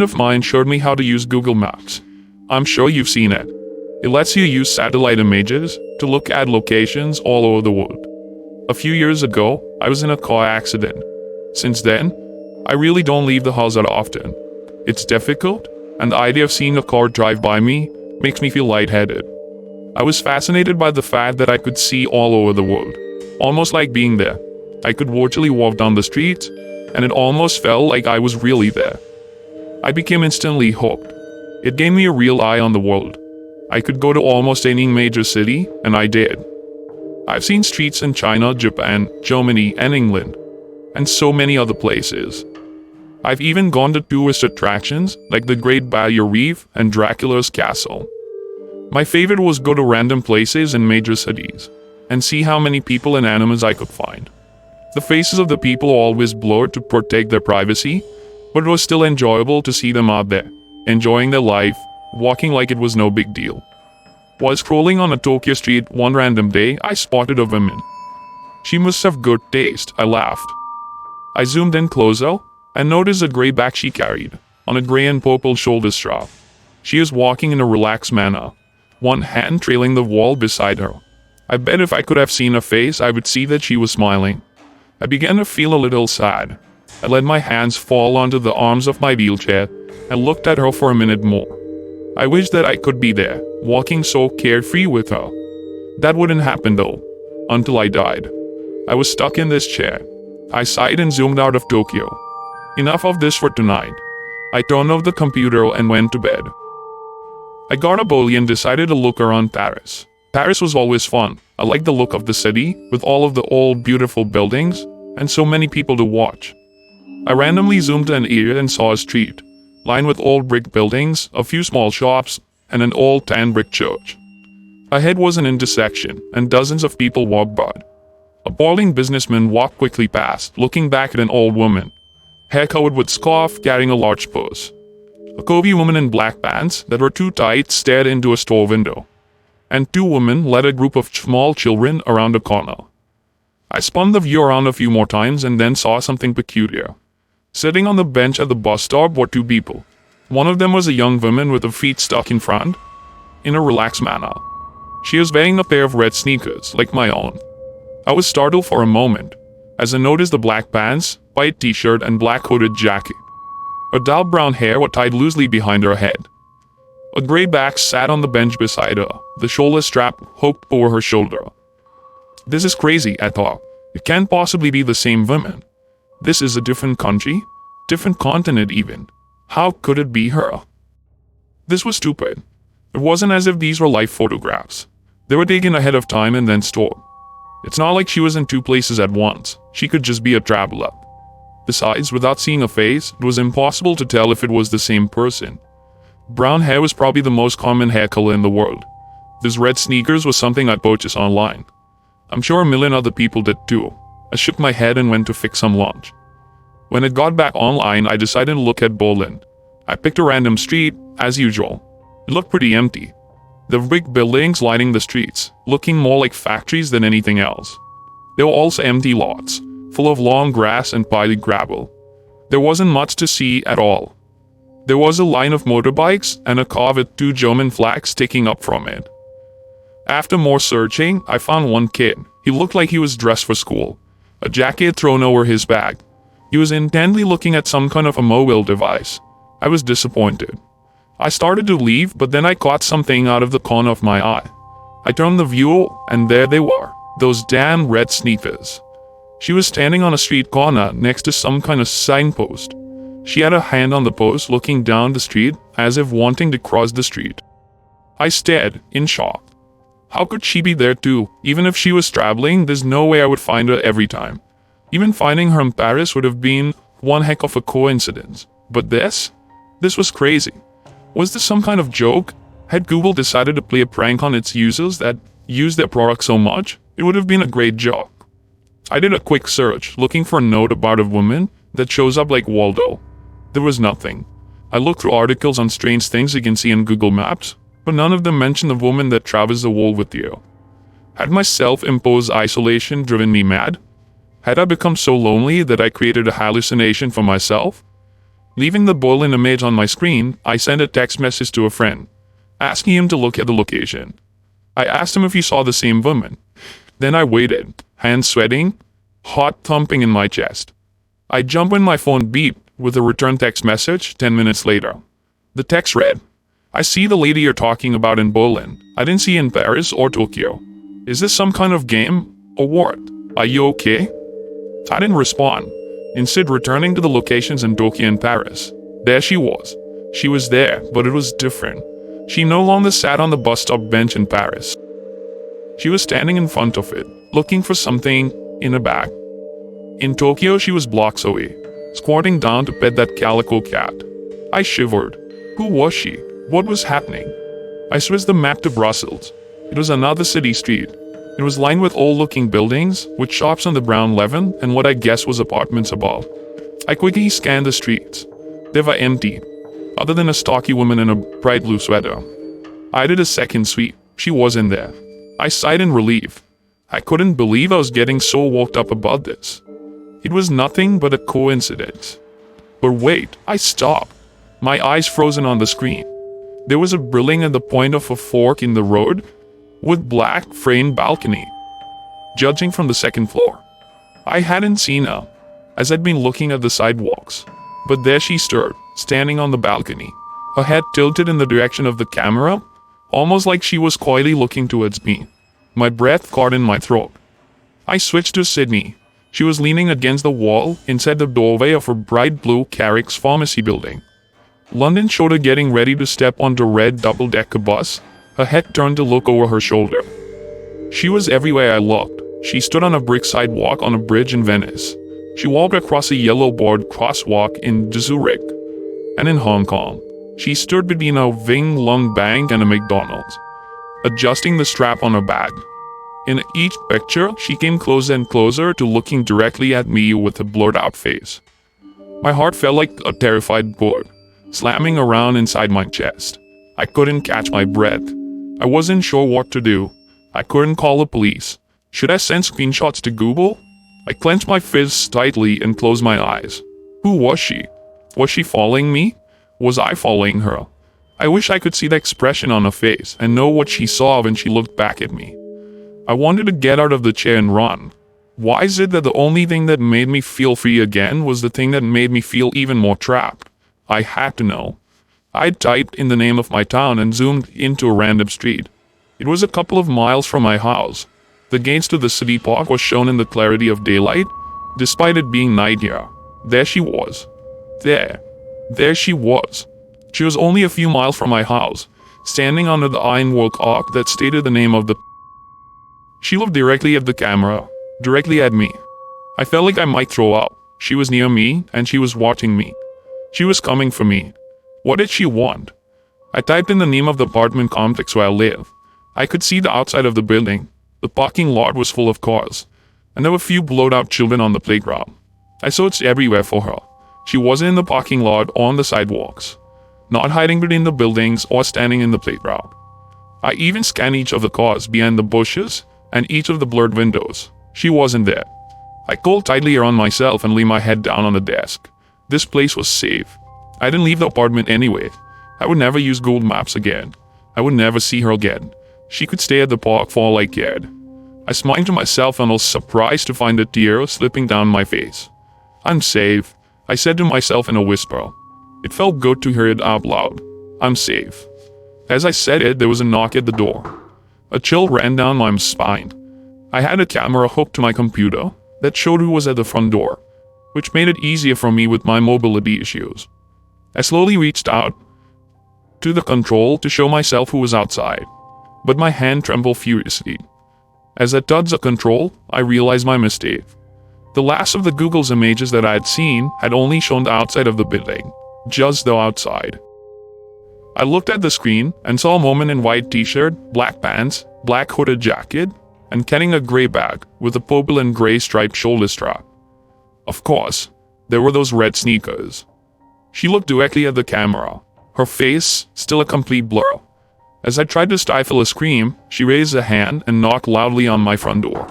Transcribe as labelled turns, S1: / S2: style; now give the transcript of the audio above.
S1: friend of mine showed me how to use Google Maps. I'm sure you've seen it. It lets you use satellite images to look at locations all over the world. A few years ago, I was in a car accident. Since then, I really don't leave the house that often. It's difficult, and the idea of seeing a car drive by me makes me feel lightheaded. I was fascinated by the fact that I could see all over the world, almost like being there. I could virtually walk down the streets, and it almost felt like I was really there. I became instantly hooked. It gave me a real eye on the world. I could go to almost any major city, and I did. I've seen streets in China, Japan, Germany, and England, and so many other places. I've even gone to tourist attractions like the Great Barrier Reef and Dracula's Castle. My favorite was go to random places in major cities and see how many people and animals I could find. The faces of the people are always blurred to protect their privacy, but it was still enjoyable to see them out there, enjoying their life, walking like it was no big deal. While scrolling on a Tokyo street one random day, I spotted a woman. She must have good taste, I laughed. I zoomed in closer and noticed the gray bag she carried, on a gray and purple shoulder strap. She was walking in a relaxed manner, one hand trailing the wall beside her. I bet if I could have seen her face, I would see that she was smiling. I began to feel a little sad. I let my hands fall onto the arms of my wheelchair and looked at her for a minute more. I wished that I could be there, walking so carefree with her. That wouldn't happen though, until I died. I was stuck in this chair. I sighed and zoomed out of Tokyo. Enough of this for tonight. I turned off the computer and went to bed. I got up early and decided to look around Paris. Paris was always fun. I liked the look of the city, with all of the old beautiful buildings, and so many people to watch. I randomly zoomed to an area and saw a street, lined with old brick buildings, a few small shops, and an old tan brick church. Ahead was an intersection, and dozens of people walked by. A balding businessman walked quickly past, looking back at an old woman, hair covered with scarf, carrying a large purse. A curvy woman in black pants that were too tight stared into a store window, and two women led a group of small children around a corner. I spun the view around a few more times and then saw something peculiar. Sitting on the bench at the bus stop were two people. One of them was a young woman with her feet stuck in front, in a relaxed manner. She was wearing a pair of red sneakers, like my own. I was startled for a moment, as I noticed the black pants, white t-shirt, and black hooded jacket. Her dull brown hair was tied loosely behind her head. A gray bag sat on the bench beside her, the shoulder strap hooked over her shoulder. This is crazy, I thought. It can't possibly be the same woman. This is a different country, different continent even. How could it be her? This was stupid. It wasn't as if these were live photographs. They were taken ahead of time and then stored. It's not like she was in two places at once. She could just be a traveler. Besides, without seeing a face, it was impossible to tell if it was the same person. Brown hair was probably the most common hair color in the world. These red sneakers was something I purchased online. I'm sure a million other people did too. I shook my head and went to fix some lunch. When it got back online, I decided to look at Berlin. I picked a random street, as usual. It looked pretty empty. There were big buildings lining the streets, looking more like factories than anything else. There were also empty lots, full of long grass and piled gravel. There wasn't much to see at all. There was a line of motorbikes and a car with two German flags sticking up from it. After more searching, I found one kid. He looked like he was dressed for school, a jacket thrown over his back. He was intently looking at some kind of a mobile device. I was disappointed. I started to leave, but then I caught something out of the corner of my eye. I turned the view, and there they were, those damn red sneakers. She was standing on a street corner next to some kind of signpost. She had a hand on the post looking down the street as if wanting to cross the street. I stared, in shock. How could she be there too? Even if she was traveling, there's no way I would find her every time. Even finding her in Paris would have been one heck of a coincidence. But this was crazy. Was this some kind of joke? Had Google decided to play a prank on its users that use their product so much? It would have been a great joke. I did a quick search, looking for a note about a woman that shows up like Waldo. There was nothing. I looked through articles on strange things you can see in Google Maps, but none of them mentioned the woman that travels the world with you. Had my self-imposed isolation driven me mad? Had I become so lonely that I created a hallucination for myself? Leaving the Berlin image on my screen, I sent a text message to a friend, asking him to look at the location. I asked him if he saw the same woman. Then I waited, hands sweating, heart thumping in my chest. I jumped when my phone beeped with a return text message 10 minutes later. The text read, "I see the lady you're talking about in Berlin. I didn't see in Paris or Tokyo. Is this some kind of game or what? Are you okay?" I didn't respond, instead returning to the locations in Tokyo and Paris. There she was. She was there, but it was different. She no longer sat on the bus stop bench in Paris. She was standing in front of it, looking for something in a bag. In Tokyo, she was blocks away, squatting down to pet that calico cat. I shivered. Who was she? What was happening? I switched the map to Brussels. It was another city street. It was lined with old-looking buildings, with shops on the ground level and what I guessed was apartments above. I quickly scanned the streets. They were empty, other than a stocky woman in a bright blue sweater. I did a second sweep. She wasn't there. I sighed in relief. I couldn't believe I was getting so worked up about this. It was nothing but a coincidence. But wait, I stopped. My eyes frozen on the screen. There was a building at the point of a fork in the road, with black framed balcony, judging from the second floor. I hadn't seen her, as I'd been looking at the sidewalks. But there she stood, standing on the balcony, her head tilted in the direction of the camera, almost like she was quietly looking towards me. My breath caught in my throat. I switched to Sydney. She was leaning against the wall inside the doorway of a bright blue Carrick's pharmacy building. London showed her getting ready to step onto a red double-decker bus, her head turned to look over her shoulder. She was everywhere I looked. She stood on a brick sidewalk on a bridge in Venice. She walked across a yellow board crosswalk in Zurich. And in Hong Kong, she stood between a Wing Lung Bank and a McDonald's, adjusting the strap on her bag. In each picture, she came closer and closer to looking directly at me with a blurred-out face. My heart felt like a terrified bird, slamming around inside my chest. I couldn't catch my breath. I wasn't sure what to do. I couldn't call the police. Should I send screenshots to Google? I clenched my fists tightly and closed my eyes. Who was she? Was she following me? Was I following her? I wish I could see the expression on her face and know what she saw when she looked back at me. I wanted to get out of the chair and run. Why is it that the only thing that made me feel free again was the thing that made me feel even more trapped? I had to know. I typed in the name of my town and zoomed into a random street. It was a couple of miles from my house. The gates to the city park was shown in the clarity of daylight, despite it being night here. There she was. There she was. She was only a few miles from my house, standing under the ironwork arch that stated the name of the... She looked directly at the camera, directly at me. I felt like I might throw up. She was near me, and she was watching me. She was coming for me. What did she want? I typed in the name of the apartment complex where I live. I could see the outside of the building. The parking lot was full of cars, and there were a few blowed-out children on the playground. I searched everywhere for her. She wasn't in the parking lot or on the sidewalks, not hiding between the buildings or standing in the playground. I even scanned each of the cars behind the bushes and each of the blurred windows. She wasn't there. I pulled tightly around myself and laid my head down on the desk. This place was safe. I didn't leave the apartment anyway. I would never use Google Maps again. I would never see her again. She could stay at the park for all I cared. I smiled to myself and was surprised to find a tear slipping down my face. I'm safe, I said to myself in a whisper. It felt good to hear it out loud. I'm safe. As I said it, there was a knock at the door. A chill ran down my spine. I had a camera hooked to my computer that showed who was at the front door, which made it easier for me with my mobility issues. I slowly reached out to the control to show myself who was outside, but my hand trembled furiously. As I touched the control, I realized my mistake. The last of the Google's images that I had seen had only shown the outside of the building, just the outside. I looked at the screen and saw a woman in white t-shirt, black pants, black hooded jacket, and carrying a gray bag with a purple and gray striped shoulder strap. Of course, there were those red sneakers. She looked directly at the camera, her face still a complete blur. As I tried to stifle a scream, she raised a hand and knocked loudly on my front door.